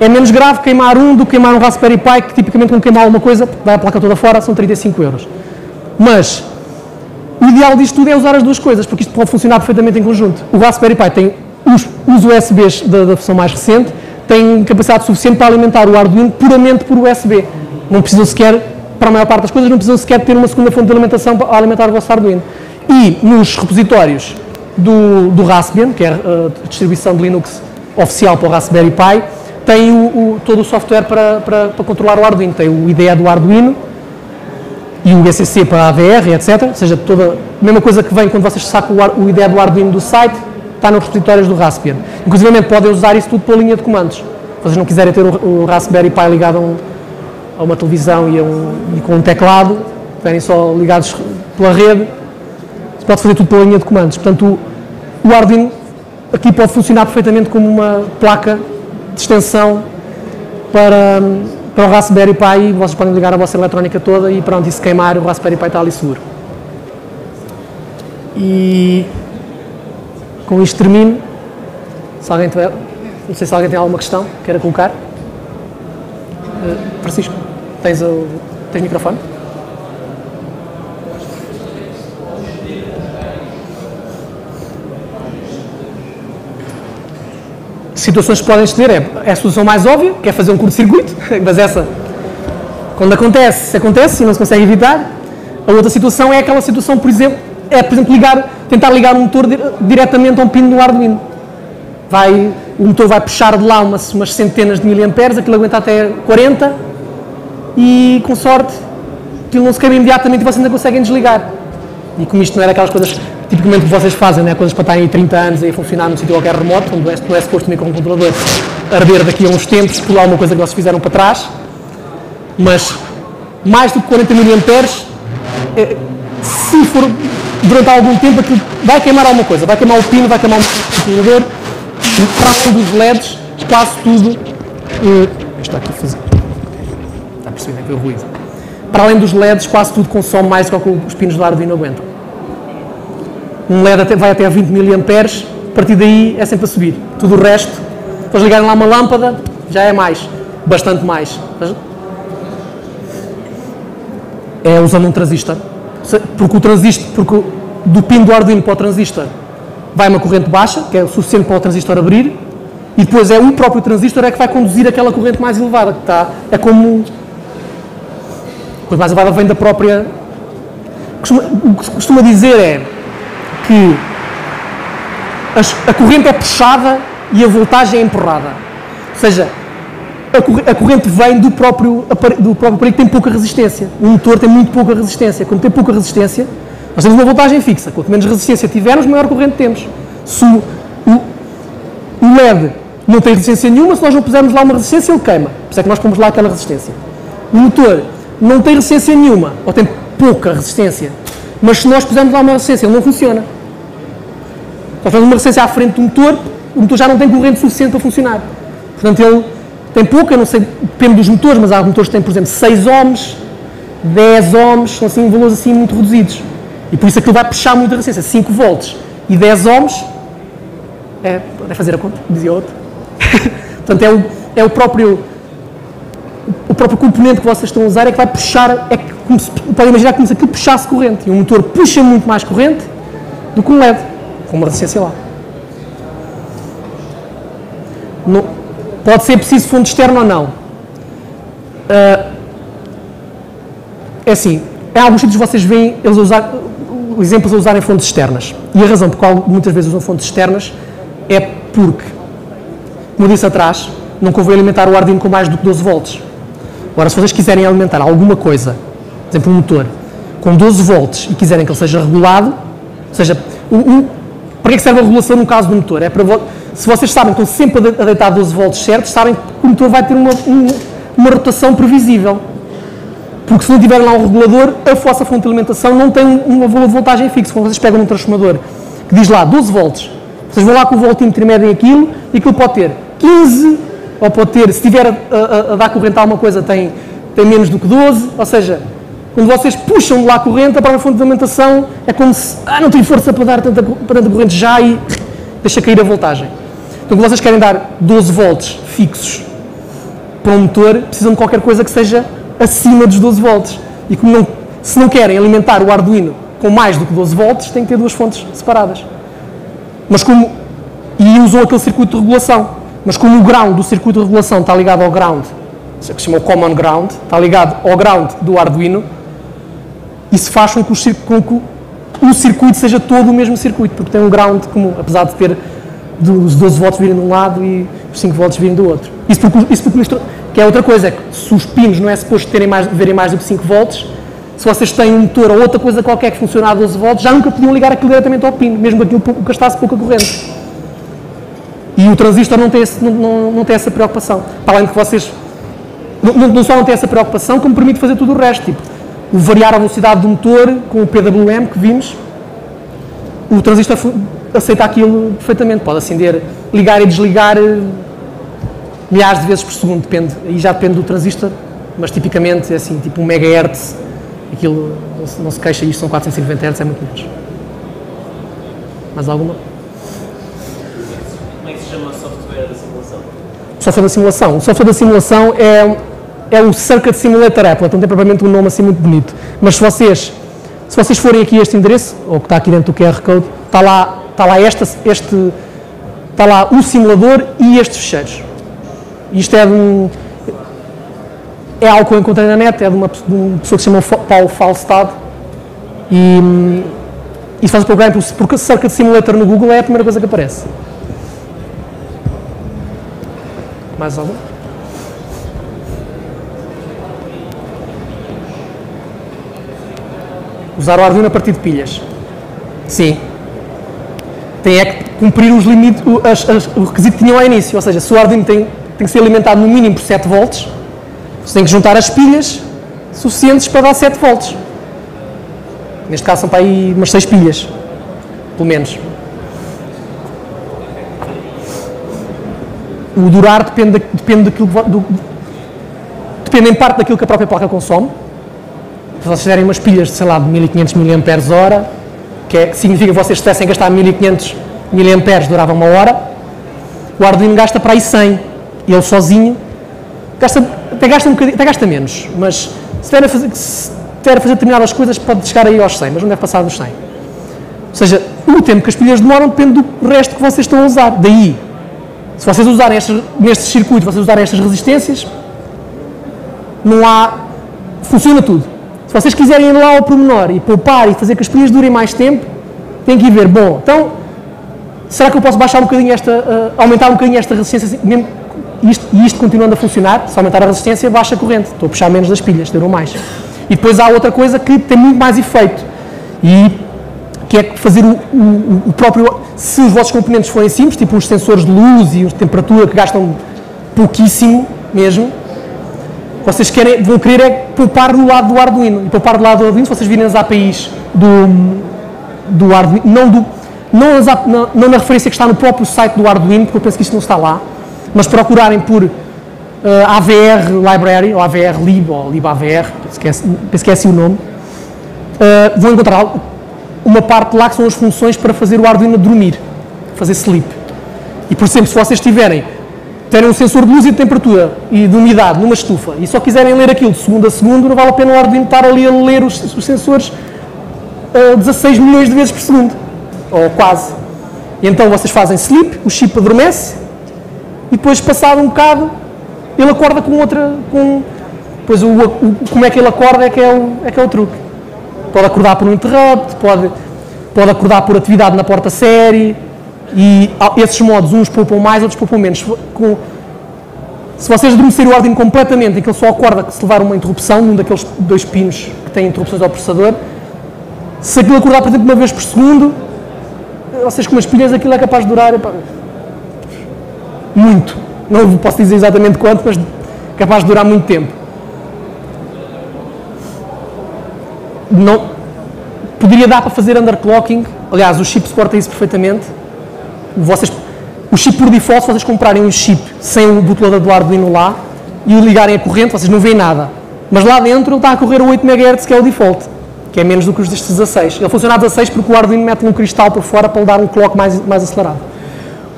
é menos grave queimar do que queimar um Raspberry Pi, que tipicamente quando queimar alguma coisa, vai a placa toda fora, são 35€. Mas o ideal disto tudo é usar as duas coisas, porque isto pode funcionar perfeitamente em conjunto. O Raspberry Pi tem os USBs da versão mais recente, tem capacidade suficiente para alimentar o Arduino puramente por USB. Não precisam sequer, para a maior parte das coisas, não precisam sequer ter uma segunda fonte de alimentação para alimentar o vosso Arduino. E nos repositórios do Raspbian, que é a distribuição de Linux oficial para o Raspberry Pi, tem todo o software para controlar o Arduino. Tem o IDE do Arduino e o ECC para a AVR, etc. Ou seja, a mesma coisa que vem quando vocês sacam o IDE do Arduino do site, está nos repositórios do Raspbian. Inclusive, podem usar isso tudo pela linha de comandos. Se vocês não quiserem ter o Raspberry Pi ligado a uma televisão e com um teclado, estiverem só ligados pela rede, se pode fazer tudo pela linha de comandos. Portanto, o Arduino aqui pode funcionar perfeitamente como uma placa de extensão para o Raspberry Pi, e vocês podem ligar a vossa eletrónica toda e pronto, e se queimar, o Raspberry Pi está ali seguro. E com isto termino. Se alguém tiver, não sei se alguém tem alguma questão que queira colocar. Francisco, tens microfone? Situações que podem escolher é a solução mais óbvia, que é fazer um curto-circuito, mas essa, quando acontece, se acontece e não se consegue evitar. A outra situação é aquela situação, por exemplo, tentar ligar o motor diretamente a um pino do Arduino. O motor vai puxar de lá umas centenas de miliamperes, aquilo aguenta até 40 e, com sorte, aquilo não se queima imediatamente e vocês ainda conseguem desligar. E como isto não era aquelas coisas tipicamente que vocês fazem, né? Coisas para estarem aí 30 anos a funcionar num sítio qualquer remoto, onde não é suposto o microcontrolador arder daqui a uns tempos por alguma coisa que vocês fizeram para trás, mas mais do que 40 miliamperes, se for durante algum tempo, aquilo vai queimar alguma coisa, vai queimar o pino, vai queimar o microcontrolador, e para além dos LEDs, quase tudo, está aqui a fazer, está a perceber, é o ruído. Para além dos LEDs, quase tudo consome mais do que os pinos do Arduino aguentam. Um LED vai até a 20 miliamperes, a partir daí é sempre a subir. Tudo o resto, depois ligarem lá uma lâmpada, já é mais, bastante mais. É usando um transistor, porque do pino do Arduino para o transistor vai uma corrente baixa, que é o suficiente para o transistor abrir, e depois é o próprio transistor que vai conduzir aquela corrente mais elevada, que é como... A coisa mais elevada vem da própria... O que se costuma dizer é que a corrente é puxada e a voltagem é empurrada. Ou seja, a corrente vem do próprio aparelho que tem pouca resistência. O motor tem muito pouca resistência. Quando tem pouca resistência, nós temos uma voltagem fixa. Quanto menos resistência tivermos, maior corrente temos. Se o LED não tem resistência nenhuma, se nós não pusermos lá uma resistência, ele queima. Por isso é que nós pomos lá aquela resistência. O motor não tem resistência nenhuma, ou tem pouca resistência, mas se nós pusermos lá uma resistência, ele não funciona. Nós fazemos uma resistência à frente do motor, o motor já não tem corrente suficiente para funcionar. Portanto, ele tem pouca, não sei, depende dos motores, mas há motores que têm, por exemplo, 6 ohms, 10 ohms, são assim valores assim muito reduzidos. E por isso aquilo vai puxar muita resistência. 5 volts e 10 ohms, é fazer a conta, dizia outro. Portanto, é o próprio componente que vocês estão a usar é que vai puxar, podem imaginar como se aquilo puxasse corrente. E o motor puxa muito mais corrente do que um LED, com uma resistência lá. Pode ser preciso fonte externa ou não. É assim, em alguns sítios vocês veem exemplos a usarem fontes externas. E a razão por qual muitas vezes usam fontes externas é porque, como eu disse atrás, não convém alimentar o Arduino com mais do que 12 volts. Agora, se vocês quiserem alimentar alguma coisa, por exemplo, um motor, com 12 volts e quiserem que ele seja regulado, ou seja, para que serve a regulação no caso do motor? É para, se vocês sabem que estão sempre a deitar 12 volts certos, sabem que o motor vai ter uma rotação previsível. Porque se não tiver lá um regulador, a vossa fonte de alimentação não tem um valor de voltagem fixo. Quando vocês pegam um transformador que diz lá 12 volts, vocês vão lá com o voltímetro e medem aquilo, e aquilo pode ter 15, ou pode ter, se tiver a dar corrente a alguma coisa, tem menos do que 12, ou seja, quando vocês puxam de lá a corrente, a própria fonte de alimentação é como se, não tenho força para dar tanta corrente já e deixa cair a voltagem. Então, quando vocês querem dar 12 volts fixos para um motor, precisam de qualquer coisa que seja acima dos 12 volts. E se não querem alimentar o Arduino com mais do que 12 volts, têm que ter duas fontes separadas. E usam aquele circuito de regulação. Mas como o ground do circuito de regulação está ligado ao ground, que se chama o common ground, está ligado ao ground do Arduino, isso faz com que o circuito seja todo o mesmo circuito, porque tem um ground comum, apesar de ter os 12 volts virem de um lado e os 5 volts virem do outro. Isso porque que é outra coisa, é que se os pinos não é suposto verem mais do que 5 volts, se vocês têm um motor ou outra coisa qualquer que funciona a 12 volts, já nunca podiam ligar aquilo diretamente ao pino, mesmo que aquilo gastasse pouca corrente. E o transistor não tem essa preocupação. Para além de que vocês não só não têm essa preocupação, como permite fazer tudo o resto. Tipo, o variar a velocidade do motor com o PWM que vimos, o transistor aceita aquilo perfeitamente. Pode acender, ligar e desligar milhares de vezes por segundo, aí já depende do transistor, mas tipicamente é assim, tipo 1 MHz, aquilo não se queixa, isto são 490 Hz, é muito menos. Mais alguma?
Como é que se chama o software da simulação?
O software da simulação? O software da simulação é o Circuit Simulator Applet, não tem propriamente um nome assim muito bonito. Mas se vocês forem aqui a este endereço, ou que está aqui dentro do QR Code, está lá o simulador e estes fecheiros. Isto é algo que eu encontrei na net, é de uma pessoa que se chama Paulo Falstad, e se faz o programa porque Circuit Simulator no Google é a primeira coisa que aparece. Mais algum? Usar o Arduino a partir de pilhas. Sim. Tem que cumprir os limites, o requisito que tinham ao início, ou seja, se o Arduino tem que ser alimentado no mínimo por 7 volts, você tem que juntar as pilhas suficientes para dar 7 volts. Neste caso são para aí umas 6 pilhas, pelo menos. O durar depende em parte daquilo que a própria placa consome. Se vocês fizerem umas pilhas de, sei lá, de 1500 mAh, que significa que vocês tivessem a gastar 1500 mAh, durava uma hora, o Arduino gasta para aí 100, e ele sozinho até gasta menos, mas se tiver a fazer determinadas coisas pode chegar aí aos 100, mas não deve passar dos 100. Ou seja, o tempo que as pilhas demoram depende do resto que vocês estão a usar. Daí, se vocês usarem neste circuito, vocês usarem estas resistências, funciona tudo. Se vocês quiserem ir lá ao pormenor e poupar e fazer que as pilhas durem mais tempo, têm que ir ver, bom, então, será que eu posso baixar um bocadinho aumentar um bocadinho esta resistência, mesmo isto continuando a funcionar? Se aumentar a resistência, baixa a corrente, estou a puxar menos das pilhas, duram mais. E depois há outra coisa que tem muito mais efeito, que é fazer o próprio, se os vossos componentes forem simples, tipo uns sensores de luz e de temperatura que gastam pouquíssimo mesmo, vocês vão querer é poupar no lado do Arduino. E poupar do lado do Arduino, se vocês virem as APIs do Arduino, não na referência que está no próprio site do Arduino, porque eu penso que isto não está lá, mas procurarem por AVR Library, ou AVR Lib, ou LibAVR, penso que é assim o nome, vão encontrar uma parte lá que são as funções para fazer o Arduino dormir, fazer sleep. E, por exemplo, se vocês tiverem um sensor de luz e de temperatura e de umidade numa estufa e só quiserem ler aquilo de segundo a segundo, não vale a pena o Arduino estar ali a ler os sensores 16 milhões de vezes por segundo, ou quase. E então vocês fazem sleep, o chip adormece e depois, passado um bocado, ele acorda com outra... Depois como é que ele acorda é que é o truque. Pode acordar por um interrupt, pode acordar por atividade na porta-série, e esses modos, uns poupam mais, outros poupam menos. Se vocês adormecerem o Arduino completamente, em que ele só acorda se levar uma interrupção, num daqueles 2 pinos que têm interrupções ao processador, se aquilo acordar, por exemplo, uma vez por segundo, vocês com umas pilhas aquilo é capaz de durar muito. Não posso dizer exatamente quanto, mas capaz de durar muito tempo. Poderia dar para fazer underclocking, aliás, o chip suporta isso perfeitamente. O chip por default, se vocês comprarem um chip sem o bootloader do Arduino lá e o ligarem a corrente, vocês não veem nada. Mas lá dentro ele está a correr a 8 MHz, que é o default, que é menos do que os destes 16. Ele funciona a 16 porque o Arduino mete um cristal por fora para lhe dar um clock mais acelerado.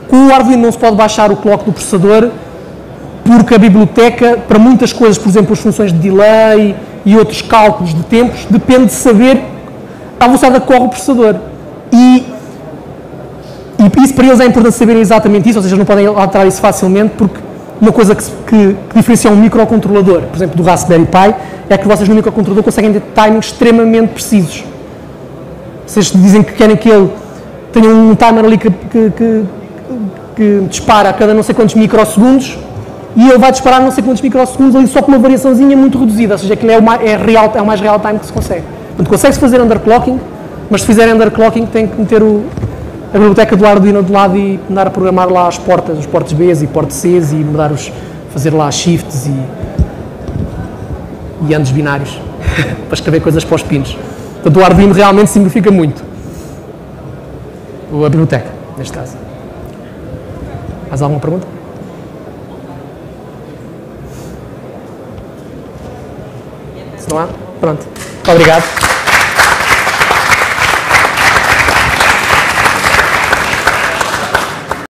Com o Arduino não se pode baixar o clock do processador, porque a biblioteca, para muitas coisas, por exemplo, as funções de delay e outros cálculos de tempos, depende de saber a velocidade a que corre o processador. E isso para eles é importante saberem exatamente isso, ou seja, não podem alterar isso facilmente, porque uma coisa que diferencia um microcontrolador, por exemplo, do Raspberry Pi, é que vocês no microcontrolador conseguem ter timings extremamente precisos. Vocês dizem que querem que ele tenha um timer ali que dispara a cada não sei quantos microsegundos, e ele vai disparar não sei quantos microsegundos ali só com uma variaçãozinha muito reduzida, ou seja, aquilo é o mais real time que se consegue. Portanto, consegue-se fazer underclocking, mas se fizerem underclocking tem que meter a biblioteca do Arduino de lado e andar a programar lá as portas, os portos Bs e portos Cs e fazer lá shifts e andos binários para escrever coisas para os pinos. Portanto, o Arduino realmente simplifica muito a biblioteca, neste caso. Mais alguma pergunta? Se não há, pronto. Obrigado.